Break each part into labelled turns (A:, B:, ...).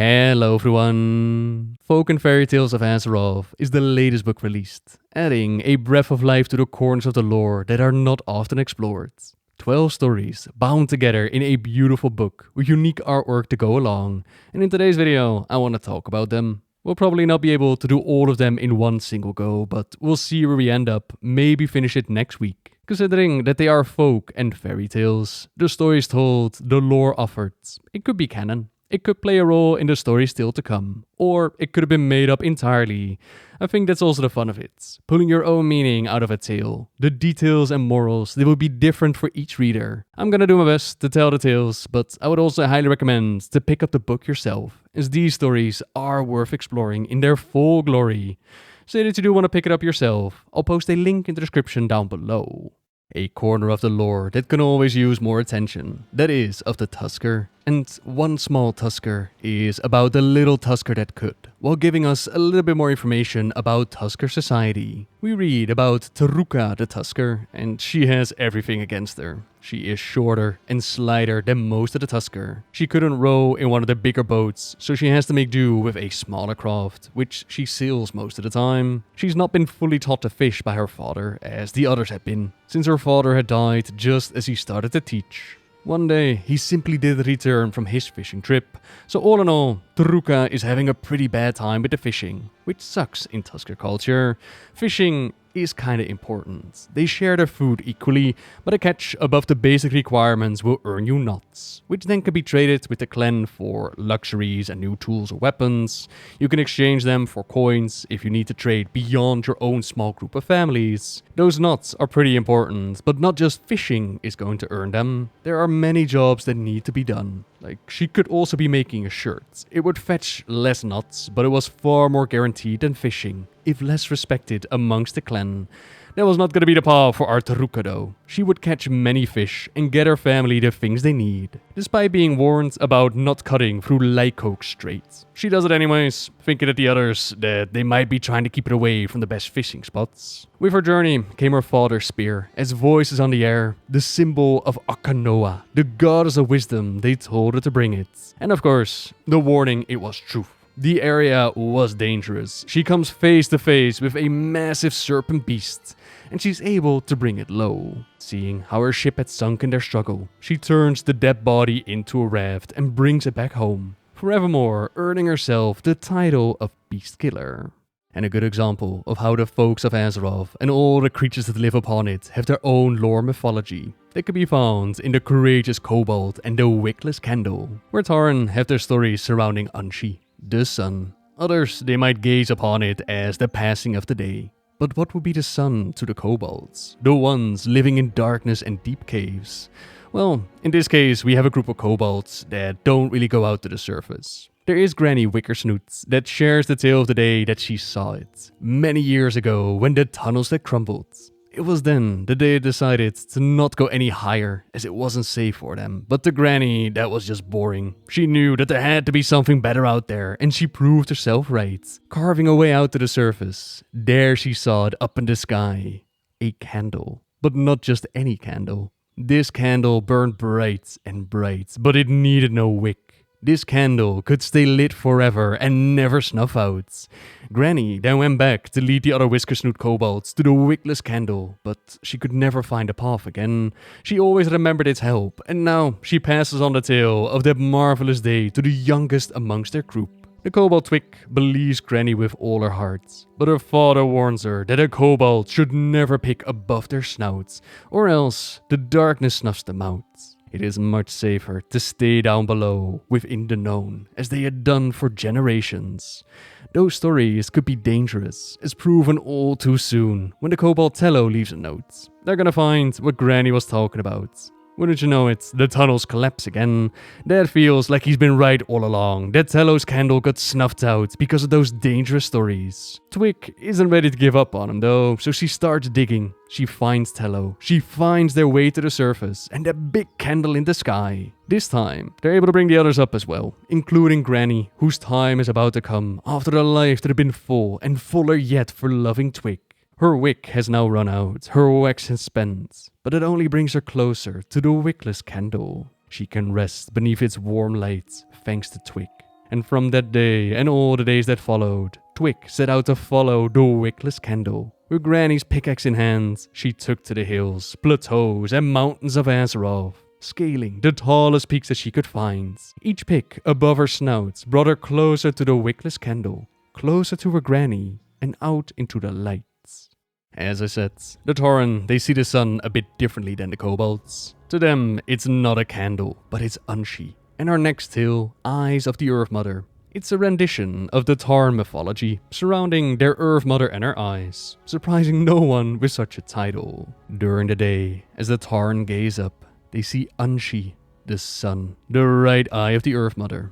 A: Hello everyone! Folk and Fairy Tales of Azeroth is the latest book released, adding a breath of life to the corners of the lore that are not often explored. 12 stories bound together in a beautiful book with unique artwork to go along, and in today's video I want to talk about them. We'll probably not be able to do all of them in one single go, but we'll see where we end up, maybe finish it next week. Considering that they are folk and fairy tales, the stories told, the lore offered, it could be canon. It could play a role in the story still to come, or it could have been made up entirely. I think that's also the fun of it, pulling your own meaning out of a tale. The details and morals, they will be different for each reader. I'm gonna do my best to tell the tales, but I would also highly recommend to pick up the book yourself, as these stories are worth exploring in their full glory. Say that you do want to pick it up yourself, I'll post a link in the description down below. A corner of the lore that can always use more attention, that is of the Tuskarr. And one Small Tuskarr is about the little Tuskarr that could, while giving us a little bit more information about Tuskarr society. We read about Tarukka the Tuskarr, and she has everything against her. She is shorter and slighter than most of the Tuskarr. She couldn't row in one of the bigger boats, so she has to make do with a smaller craft, which she sails most of the time. She's not been fully taught to fish by her father, as the others had been, since her father had died just as he started to teach. One day, he simply did return from his fishing trip, so all in all, Tarukka is having a pretty bad time with the fishing, which sucks in Tuskarr culture. Fishing is kinda important. They share their food equally, but a catch above the basic requirements will earn you knots, which then can be traded with the clan for luxuries and new tools or weapons. You can exchange them for coins if you need to trade beyond your own small group of families. Those knots are pretty important, but not just fishing is going to earn them. There are many jobs that need to be done. Like, she could also be making a shirt. It would fetch less knots, but it was far more guaranteed than fishing, if less respected amongst the clan. That was not going to be the path for our Tarukka though. She would catch many fish and get her family the things they need, despite being warned about not cutting through Lycoke Strait. She does it anyways, thinking that the others, that they might be trying to keep it away from the best fishing spots. With her journey came her father's spear, as voices on the air, the symbol of Akanoa, the goddess of wisdom, they told her to bring it. And of course, the warning, it was true. The area was dangerous. She comes face to face with a massive serpent beast, and she's able to bring it low. Seeing how her ship had sunk in their struggle, she turns the dead body into a raft and brings it back home, forevermore earning herself the title of Beast Killer. And a good example of how the folks of Azeroth and all the creatures that live upon it have their own lore mythology. They can be found in the courageous Kobold and the Wickless Candle, where Tauren have their stories surrounding Unshi, the sun. Others, they might gaze upon it as the passing of the day. But what would be the sun to the kobolds? The ones living in darkness and deep caves? Well, in this case, we have a group of kobolds that don't really go out to the surface. There is Granny Wickersnoot that shares the tale of the day that she saw it, many years ago when the tunnels had crumbled. It was then that they decided to not go any higher, as it wasn't safe for them. But the granny, that was just boring. She knew that there had to be something better out there, and she proved herself right, carving a way out to the surface. There she saw it up in the sky. A candle. But not just any candle. This candle burned bright and bright, but it needed no wick. This candle could stay lit forever and never snuff out. Granny then went back to lead the other Wickersnoot kobolds to the Wickless Candle, but she could never find a path again. She always remembered its help, and now she passes on the tale of that marvelous day to the youngest amongst their group. The kobold Twick believes Granny with all her heart, but her father warns her that a kobold should never pick above their snouts, or else the darkness snuffs them out. It is much safer to stay down below, within the known, as they had done for generations. Those stories could be dangerous, as proven all too soon when the kobold Tello leaves a note. They're gonna find what Granny was talking about. Wouldn't you know it, the tunnels collapse again. Dad feels like he's been right all along, that Tello's candle got snuffed out because of those dangerous stories. Twick isn't ready to give up on him though, so she starts digging. She finds Tello, she finds their way to the surface, and that big candle in the sky. This time, they're able to bring the others up as well, including Granny, whose time is about to come after a life that had been full and fuller yet for loving Twick. Her wick has now run out, her wax has spent, but it only brings her closer to the Wickless Candle. She can rest beneath its warm light thanks to Twick. And from that day and all the days that followed, Twick set out to follow the Wickless candle. With Granny's pickaxe in hand, she took to the hills, plateaus, and mountains of Azeroth, scaling the tallest peaks that she could find. Each peak above her snout brought her closer to the Wickless candle, closer to her granny, and out into the lights. As I said, the Tauren, they see the sun a bit differently than the Kobolds. To them, it's not a candle, but it's Unshi. And our next tale, Eyes of the Earth Mother. It's a rendition of the Tauren mythology surrounding their Earth Mother and her eyes, surprising no one with such a title. During the day, as the Tauren gaze up, they see Unshi, the sun, the right eye of the Earth Mother.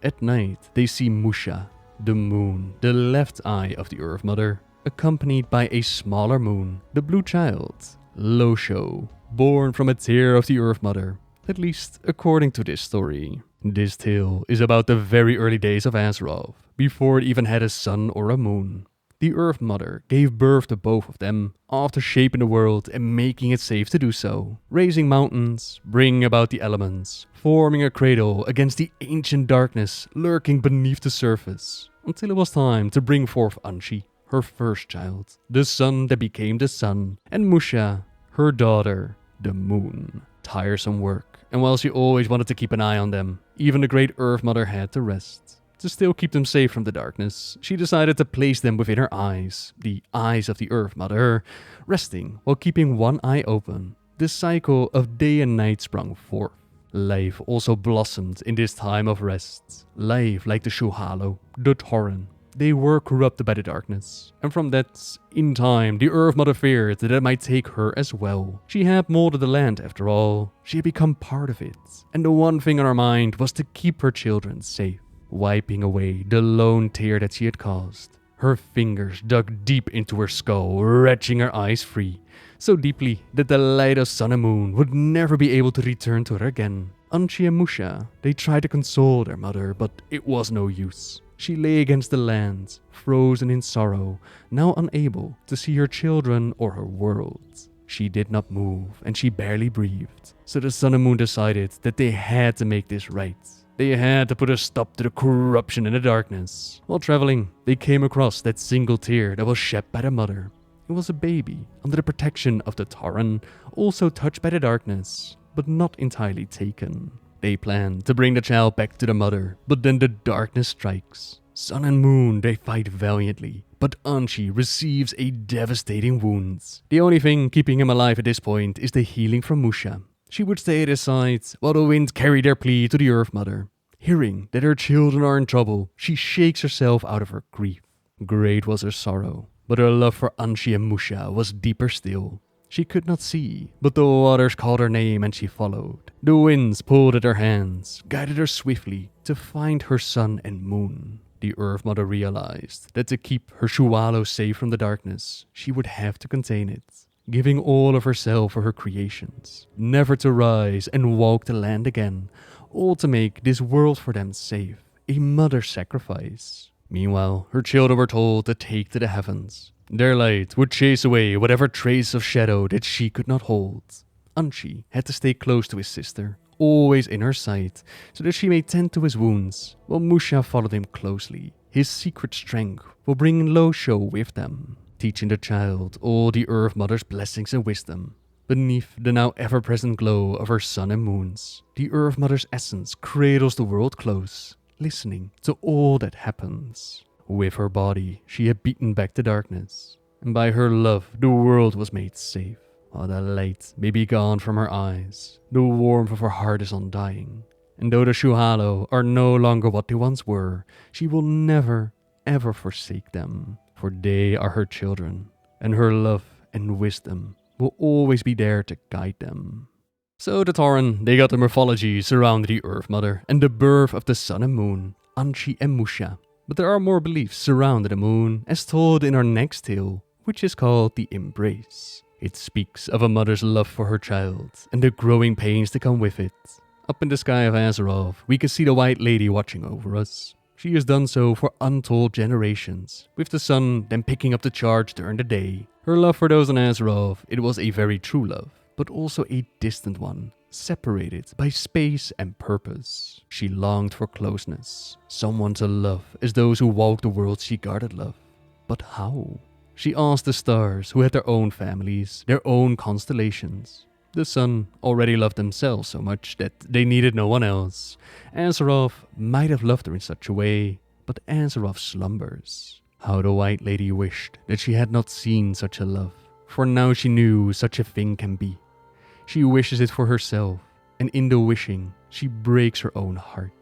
A: At night, they see Musha, the moon, the left eye of the Earth Mother, accompanied by a smaller moon, the blue child, Losho, born from a tear of the Earth Mother. At least according to this story. This tale is about the very early days of Azeroth, before it even had a sun or a moon. The Earth Mother gave birth to both of them after shaping the world and making it safe to do so, raising mountains, bringing about the elements, forming a cradle against the ancient darkness lurking beneath the surface, until it was time to bring forth Unshi, her first child, the sun that became the sun, and Musha, her daughter, the moon. Tiresome work. And while she always wanted to keep an eye on them, even the great Earth Mother had to rest. To still keep them safe from the darkness, she decided to place them within her eyes, the eyes of the Earth Mother, resting while keeping one eye open. The cycle of day and night sprung forth. Life also blossomed in this time of rest. Life like the Shuhalo, the Tauren. They were corrupted by the darkness, and from that, in time, the Earth Mother feared that it might take her as well. She had molded the land after all, she had become part of it, and the one thing on her mind was to keep her children safe. Wiping away the lone tear that she had caused, her fingers dug deep into her skull, wrenching her eyes free, so deeply that the light of sun and moon would never be able to return to her again. Unshi and Musha, they tried to console their mother, but it was no use. She lay against the land, frozen in sorrow, now unable to see her children or her world. She did not move, and she barely breathed. So the sun and moon decided that they had to make this right. They had to put a stop to the corruption and the darkness. While traveling, they came across that single tear that was shed by the mother. It was a baby, under the protection of the Tauren, also touched by the darkness, but not entirely taken. They planned to bring the child back to the mother, but then the darkness strikes. Sun and moon, they fight valiantly, but Unshi receives a devastating wound. The only thing keeping him alive at this point is the healing from Musha. She would stay at his side while the wind carried their plea to the Earth Mother. Hearing that her children are in trouble, she shakes herself out of her grief. Great was her sorrow, but her love for Unshi and Musha was deeper still. She could not see, but the waters called her name and she followed. The winds pulled at her hands, guided her swiftly to find her sun and moon. The Earth Mother realized that to keep her Shuhalo safe from the darkness, she would have to contain it, giving all of herself for her creations, never to rise and walk the land again, all to make this world for them safe, a mother sacrifice. Meanwhile, her children were told to take to the heavens. Their light would chase away whatever trace of shadow that she could not hold. Unshi had to stay close to his sister, always in her sight, so that she may tend to his wounds, while Musha followed him closely. His secret strength will bring Losho with them, teaching the child all the Earth Mother's blessings and wisdom. Beneath the now ever-present glow of her sun and moons, the Earth Mother's essence cradles the world close, listening to all that happens. With her body, she had beaten back the darkness, and by her love, the world was made safe. While the light may be gone from her eyes, the warmth of her heart is undying. And though the Shuhalo are no longer what they once were, she will never, ever forsake them, for they are her children, and her love and wisdom will always be there to guide them. So the Tauren, they got the mythology surrounding the Earth Mother and the birth of the sun and moon, Unshi and Musha. But there are more beliefs surrounding the moon, as told in our next tale, which is called The Embrace. It speaks of a mother's love for her child, and the growing pains that come with it. Up in the sky of Azeroth, we can see the White Lady watching over us. She has done so for untold generations, with the sun then picking up the charge during the day. Her love for those on Azeroth, it was a very true love, but also a distant one, separated by space and purpose. She longed for closeness, someone to love as those who walked the world she guarded love. But how? She asked the stars, who had their own families, their own constellations. The sun already loved themselves so much that they needed no one else. Azeroth might have loved her in such a way, but Azeroth slumbers. How the White Lady wished that she had not seen such a love, for now she knew such a thing can be. She wishes it for herself, and in the wishing, she breaks her own heart.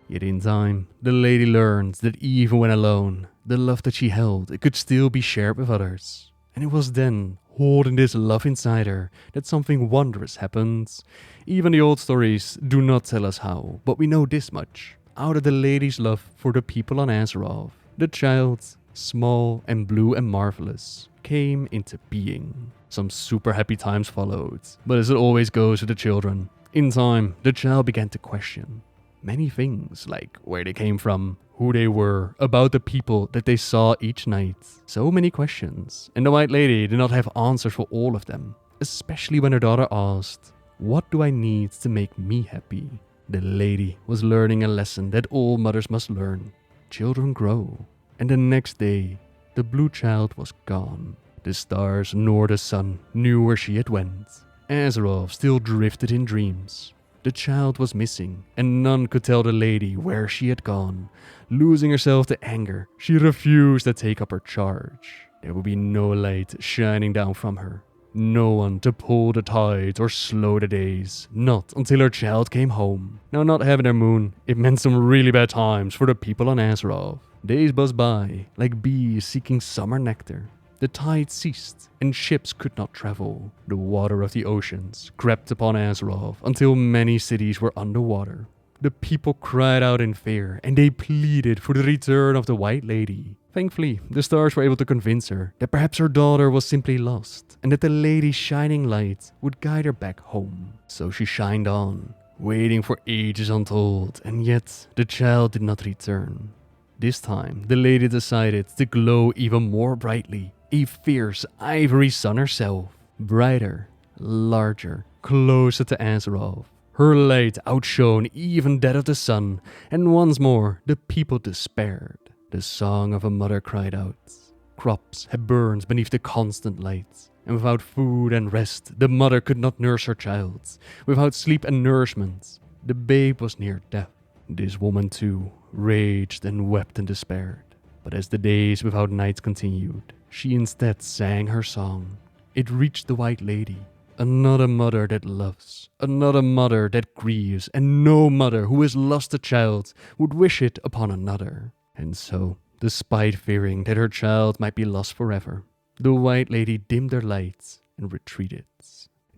A: Yet in time, the lady learns that even when alone, the love that she held, it could still be shared with others. And it was then, holding this love inside her, that something wondrous happens. Even the old stories do not tell us how, but we know this much. Out of the lady's love for the people on Azeroth, the child, small and blue and marvelous, came into being. Some super happy times followed, but as it always goes with the children, in time, the child began to question many things, like where they came from, who they were, about the people that they saw each night. So many questions, and the White Lady did not have answers for all of them, especially when her daughter asked, "What do I need to make me happy?" The lady was learning a lesson that all mothers must learn. Children grow, and the next day, the blue child was gone. The stars nor the sun knew where she had went. Azeroth still drifted in dreams. The child was missing, and none could tell the lady where she had gone. Losing herself to anger, she refused to take up her charge. There would be no light shining down from her. No one to pull the tides or slow the days, not until her child came home. Now, not having their moon, it meant some really bad times for the people on Azeroth. Days buzzed by, like bees seeking summer nectar. The tide ceased, and ships could not travel. The water of the oceans crept upon Azeroth until many cities were underwater. The people cried out in fear, and they pleaded for the return of the White Lady. Thankfully, the stars were able to convince her that perhaps her daughter was simply lost, and that the lady's shining light would guide her back home. So she shined on, waiting for ages untold, and yet the child did not return. This time, the lady decided to glow even more brightly. A fierce ivory sun herself, brighter, larger, closer to Azeroth. Her light outshone even that of the sun, and once more the people despaired. The song of a mother cried out. Crops had burned beneath the constant light, and without food and rest, the mother could not nurse her child. Without sleep and nourishment, the babe was near death. This woman too raged and wept and despaired. But as the days without nights continued, she instead sang her song. It reached the White Lady, another mother that loves, another mother that grieves, and no mother who has lost a child would wish it upon another. And so, despite fearing that her child might be lost forever, the White Lady dimmed her lights and retreated.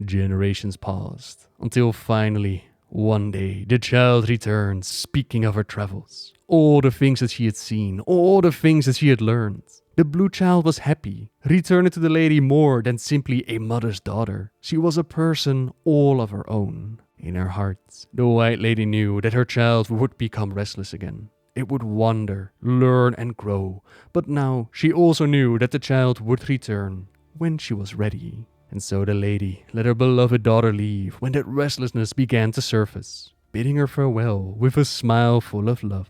A: Generations passed, until finally, one day, the child returned, speaking of her travels. All the things that she had seen, all the things that she had learned. The blue child was happy, returning to the lady more than simply a mother's daughter. She was a person all of her own. In her heart, the White Lady knew that her child would become restless again. It would wander, learn and grow. But now she also knew that the child would return when she was ready. And so the lady let her beloved daughter leave when that restlessness began to surface, bidding her farewell with a smile full of love.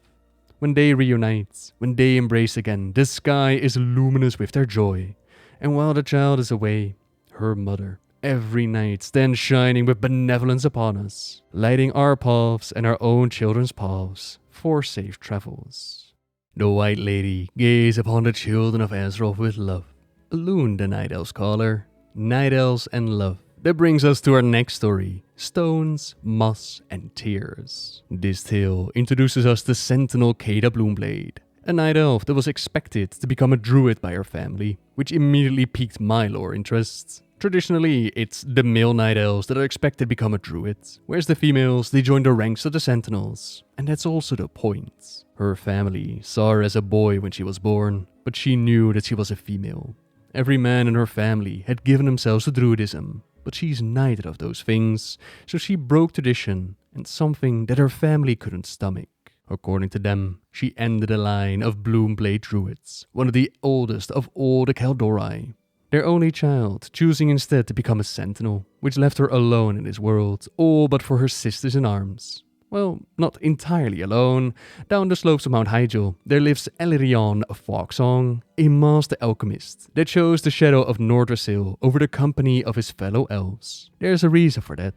A: When they reunite, when they embrace again, the sky is luminous with their joy. And while the child is away, her mother, every night stands shining with benevolence upon us, lighting our paths and our own children's paths for safe travels. The White Lady gazed upon the children of Azeroth with love. Alune, the Night Elves call her. Night Elves and love. That brings us to our next story, Stones, Moss and Tears. This tale introduces us to Sentinel Kata Bloomblade, a night elf that was expected to become a druid by her family, which immediately piqued my lore interests. Traditionally, it's the male night elves that are expected to become a druid, whereas the females, they join the ranks of the sentinels. And that's also the point. Her family saw her as a boy when she was born, but she knew that she was a female. Every man in her family had given themselves to druidism, but she's neither of those things, so she broke tradition and something that her family couldn't stomach. According to them, she ended a line of Bloomblade druids, one of the oldest of all the Kaldori. their only child, choosing instead to become a sentinel, which left her alone in this world, all but for her sisters in arms. Well, not entirely alone. Down the slopes of Mount Hyjal, there lives Elirion of Fogsong, a master alchemist that chose the shadow of Nordrassil over the company of his fellow elves. There's a reason for that.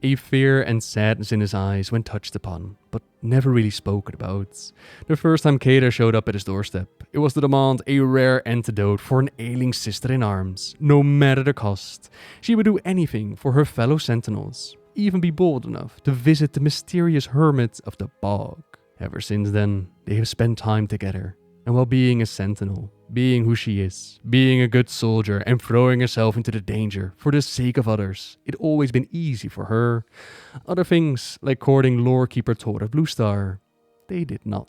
A: A fear and sadness in his eyes when touched upon, but never really spoken about. The first time Keda showed up at his doorstep, it was to demand a rare antidote for an ailing sister in arms. No matter the cost, she would do anything for her fellow sentinels. Even be bold enough to visit the mysterious hermit of the bog. Ever since then, they have spent time together, and while being a sentinel, being who she is, being a good soldier and throwing herself into the danger for the sake of others, it always been easy for her. Other things, like courting lorekeeper Tora Bluestar, they did not.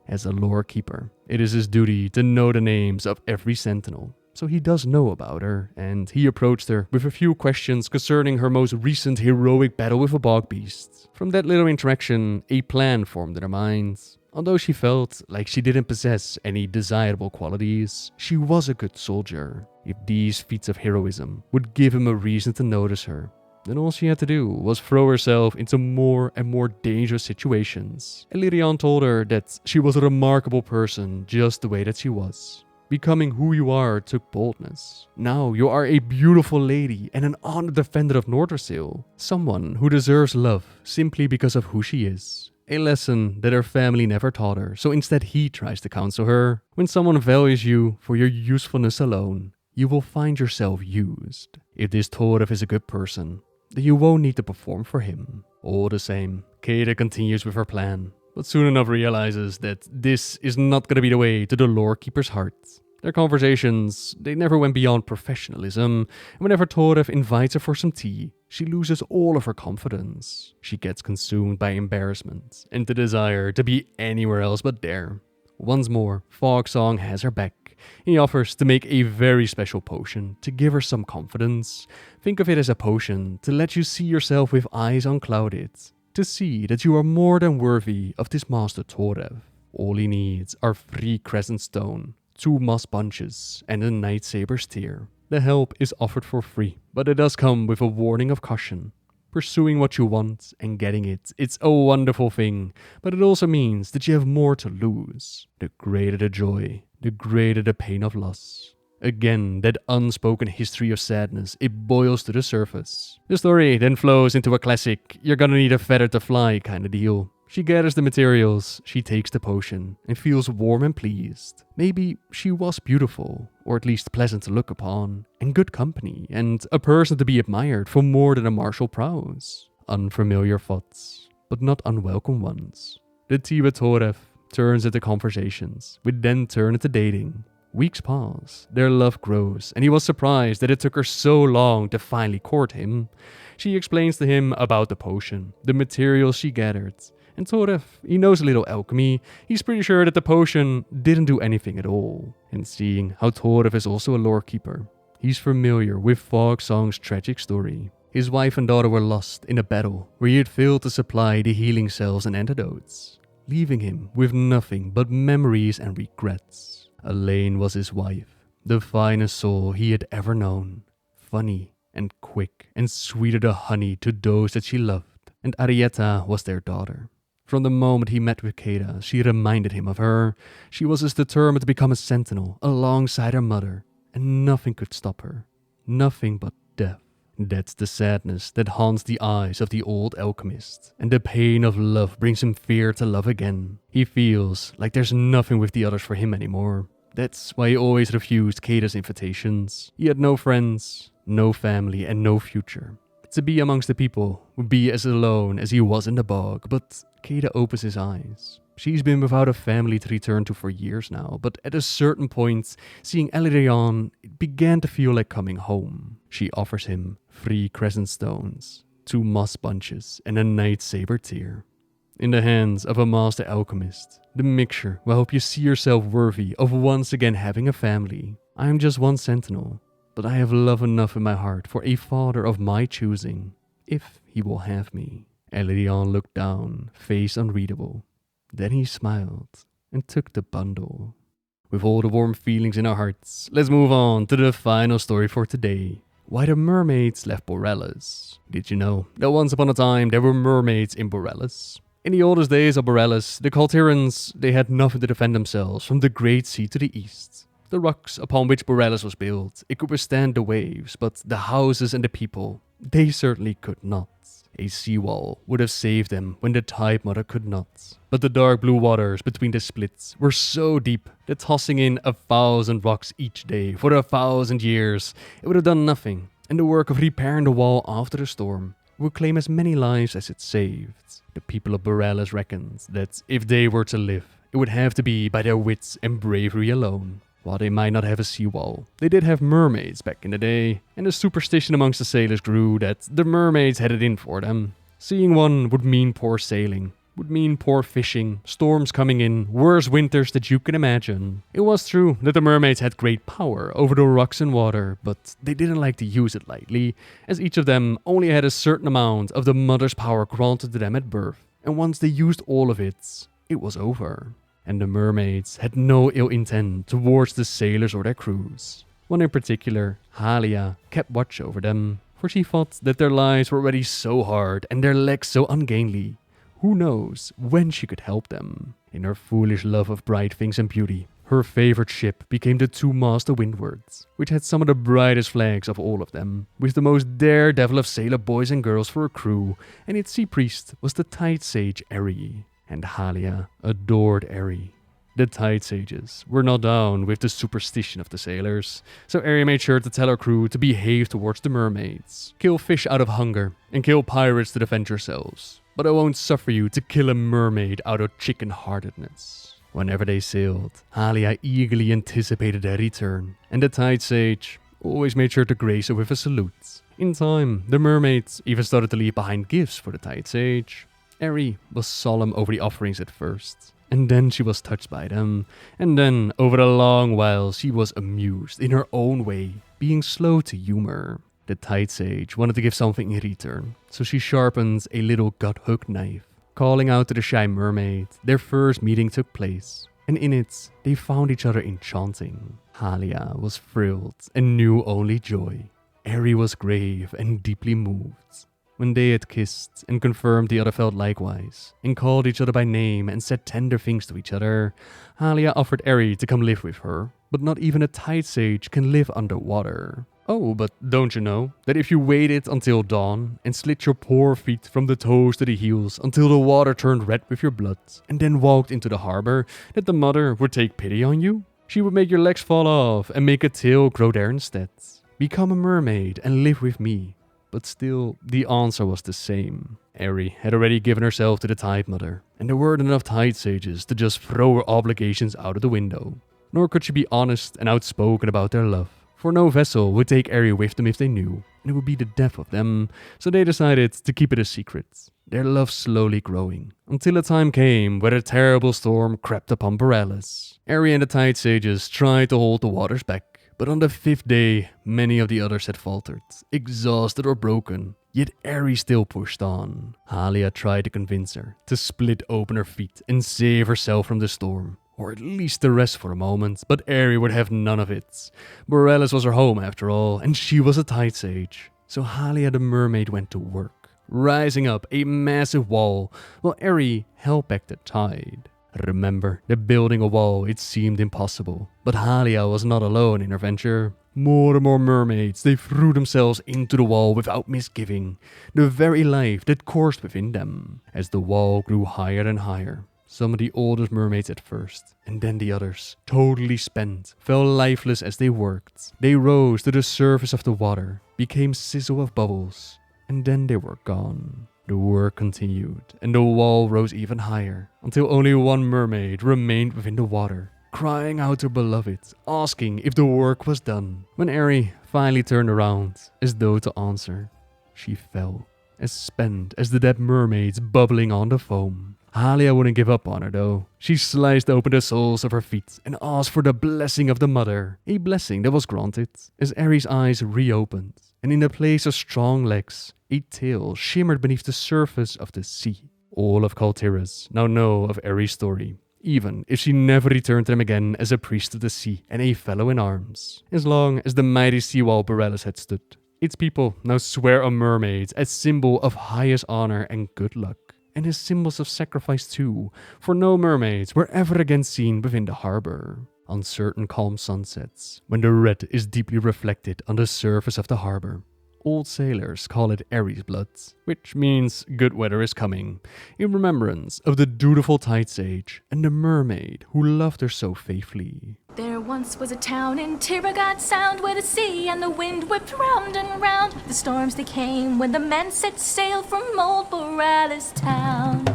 A: As a lorekeeper, it is his duty to know the names of every sentinel. So he does know about her, and he approached her with a few questions concerning her most recent heroic battle with a bog beast. From that little interaction, a plan formed in her mind. Although she felt like she didn't possess any desirable qualities, she was a good soldier. If these feats of heroism would give him a reason to notice her, then all she had to do was throw herself into more and more dangerous situations. Elirion told her that she was a remarkable person just the way that she was. Becoming who you are took boldness. Now you are a beautiful lady and an honored defender of Nordrassil. Someone who deserves love simply because of who she is. A lesson that her family never taught her, so instead he tries to counsel her. When someone values you for your usefulness alone, you will find yourself used. If this Toref is a good person, then you won't need to perform for him. All the same, Keda continues with her plan, but soon enough realizes that this is not going to be the way to the lorekeeper's heart. Their conversations, they never went beyond professionalism, and whenever Toref invites her for some tea, she loses all of her confidence. She gets consumed by embarrassment and the desire to be anywhere else but there. Once more, Fogsong has her back. He offers to make a very special potion to give her some confidence. Think of it as a potion to let you see yourself with eyes unclouded, to see that you are more than worthy of this Master Toref. All he needs are 3 crescent stone, 2 moss bunches, and a night saber's tear. The help is offered for free, but it does come with a warning of caution. Pursuing what you want and getting it, it's a wonderful thing, but it also means that you have more to lose. The greater the joy, the greater the pain of loss. Again, that unspoken history of sadness, it boils to the surface. The story then flows into a classic, you're gonna need a feather to fly kind of deal. She gathers the materials, she takes the potion, and feels warm and pleased. Maybe she was beautiful, or at least pleasant to look upon, and good company, and a person to be admired for more than a martial prowess. Unfamiliar thoughts, but not unwelcome ones. The tea with Toref turns into conversations, which then turn into dating. Weeks pass, their love grows, and he was surprised that it took her so long to finally court him. She explains to him about the potion, the materials she gathered, and Toref, he knows a little alchemy. He's pretty sure that the potion didn't do anything at all. And seeing how Toref is also a lorekeeper, he's familiar with Fogsong's tragic story. His wife and daughter were lost in a battle where he had failed to supply the healing cells and antidotes, leaving him with nothing but memories and regrets. Elaine was his wife, the finest soul he had ever known. Funny and quick and sweeter than honey to those that she loved. And Arietta was their daughter. From the moment he met with Keda, she reminded him of her. She was as determined to become a sentinel alongside her mother, and nothing could stop her. Nothing but death. That's the sadness that haunts the eyes of the old alchemist, and the pain of love brings him fear to love again. He feels like there's nothing with the others for him anymore. That's why he always refused Keda's invitations. He had no friends, no family, and no future. To be amongst the people would be as alone as he was in the bog, but Keda opens his eyes. She's been without a family to return to for years now, but at a certain point, seeing Elirion, it began to feel like coming home. She offers him 3 crescent stones, 2 moss bunches, and a night saber tear. In the hands of a master alchemist, the mixture will help you see yourself worthy of once again having a family. I am just one sentinel, but I have love enough in my heart for a father of my choosing, if he will have me. Elirion looked down, face unreadable. Then he smiled and took the bundle. with all the warm feelings in our hearts, let's move on to the final story for today. Why the mermaids left Boralus. Did you know that once upon a time there were mermaids in Boralus? In the oldest days of Boralus, the Kaltyrans, they had nothing to defend themselves from the Great Sea to the east. The rocks upon which Boralus was built, it could withstand the waves, but the houses and the people, they certainly could not. A seawall would have saved them when the Tide Mother could not. But the dark blue waters between the splits were so deep that tossing in 1,000 rocks each day for 1,000 years, it would have done nothing, and the work of repairing the wall after the storm would claim as many lives as it saved. The people of Boralus reckoned that if they were to live, it would have to be by their wits and bravery alone. While they might not have a seawall, they did have mermaids back in the day, and the superstition amongst the sailors grew that the mermaids had it in for them. Seeing one would mean poor sailing, would mean poor fishing, storms coming in, worse winters that you can imagine. It was true that the mermaids had great power over the rocks and water, but they didn't like to use it lightly, as each of them only had a certain amount of the mother's power granted to them at birth, and once they used all of it, it was over. And the mermaids had no ill intent towards the sailors or their crews. One in particular, Halia, kept watch over them, for she thought that their lives were already so hard and their legs so ungainly. Who knows when she could help them? In her foolish love of bright things and beauty, her favorite ship became the Two-Master Windwards, which had some of the brightest flags of all of them, with the most daredevil of sailor boys and girls for a crew, and its sea priest was the Tide Sage Eri. And Halia adored Eri. The Tide Sages were not down with the superstition of the sailors, so Eri made sure to tell her crew to behave towards the mermaids. Kill fish out of hunger, and kill pirates to defend yourselves. But I won't suffer you to kill a mermaid out of chicken-heartedness. Whenever they sailed, Halia eagerly anticipated their return, and the Tide Sage always made sure to grace her with a salute. In time, the mermaids even started to leave behind gifts for the Tide Sage. Eri was solemn over the offerings at first, and then she was touched by them, and then over a long while she was amused in her own way, being slow to humor. The Tide Sage wanted to give something in return, so she sharpened a little gut-hooked knife. Calling out to the shy mermaid, their first meeting took place, and in it they found each other enchanting. Halia was thrilled and knew only joy. Eri was grave and deeply moved. When they had kissed and confirmed the other felt likewise, and called each other by name and said tender things to each other, Halia offered Eri to come live with her, but not even a Tide Sage can live underwater. Oh, but don't you know that if you waited until dawn and slit your poor feet from the toes to the heels until the water turned red with your blood, and then walked into the harbor, that the mother would take pity on you? She would make your legs fall off and make a tail grow there instead. Become a mermaid and live with me. But still, the answer was the same. Eri had already given herself to the Tide Mother, and there weren't enough Tide Sages to just throw her obligations out of the window. Nor could she be honest and outspoken about their love, for no vessel would take Eri with them if they knew, and it would be the death of them, so they decided to keep it a secret, their love slowly growing, until a time came where a terrible storm crept upon Boralus. Eri and the Tide Sages tried to hold the waters back, but on the 5th day, many of the others had faltered, exhausted or broken, yet Eri still pushed on. Halia tried to convince her to split open her feet and save herself from the storm, or at least to rest for a moment, but Eri would have none of it. Boralus was her home after all, and she was a Tide Sage. So Halia the mermaid went to work, rising up a massive wall, while Eri held back the tide. Remember that building a wall, it seemed impossible, but Halia was not alone in her venture. More and more mermaids, they threw themselves into the wall without misgiving, the very life that coursed within them. As the wall grew higher and higher, some of the oldest mermaids at first, and then the others, totally spent, fell lifeless as they worked. They rose to the surface of the water, became sizzle of bubbles, and then they were gone. The work continued, and the wall rose even higher, until only one mermaid remained within the water, crying out to her beloved, asking if the work was done. When Eri finally turned around, as though to answer, she fell, as spent as the dead mermaids bubbling on the foam. Halia wouldn't give up on her though. She sliced open the soles of her feet and asked for the blessing of the mother, a blessing that was granted, as Eri's eyes reopened, and in the place of strong legs, a tail shimmered beneath the surface of the sea. All of Kaltyrus now know of Eri's story. even if she never returned to them again as a priest of the sea and a fellow in arms. As long as the mighty seawall Boralus had stood, its people now swear on mermaids as symbol of highest honor and good luck, and as symbols of sacrifice too, for no mermaids were ever again seen within the harbor. On certain calm sunsets, when the red is deeply reflected on the surface of the harbor, old sailors call it Aries blood, which means good weather is coming, in remembrance of the dutiful tide sage and the mermaid who loved her so faithfully.
B: There once was a town in Tirragat Sound where the sea and the wind whipped round and round. The storms they came when the men set sail from old Boralus town.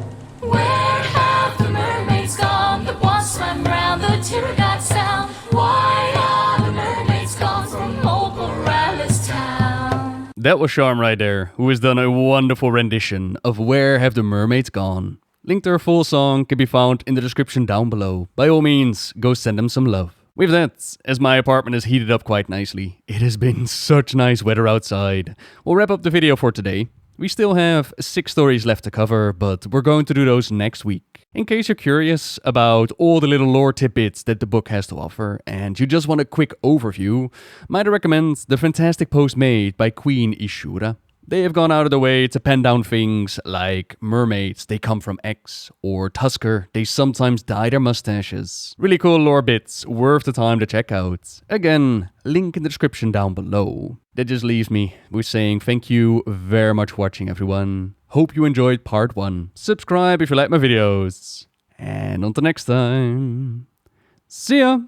B: Where have the mermaids gone that once swam round the Tirragat Sound? Why are the mermaids gone from old Boralus town?
A: That was Sharm right there, who has done a wonderful rendition of Where Have the Mermaids Gone. Link to her full song can be found in the description down below. By all means, go send them some love. With that, as my apartment has heated up quite nicely, it has been such nice weather outside. We'll wrap up the video for today. We still have 6 stories left to cover, but we're going to do those next week. In case you're curious about all the little lore tidbits that the book has to offer, and you just want a quick overview, might I recommend the fantastic post made by Queen Ishura. They have gone out of the way to pen down things like mermaids, they come from X, or Tuskarr, they sometimes dye their mustaches. Really cool lore bits, worth the time to check out. Again, link in the description down below. That just leaves me with saying thank you very much for watching, everyone. Hope you enjoyed part 1. Subscribe if you like my videos. And until next time, see ya!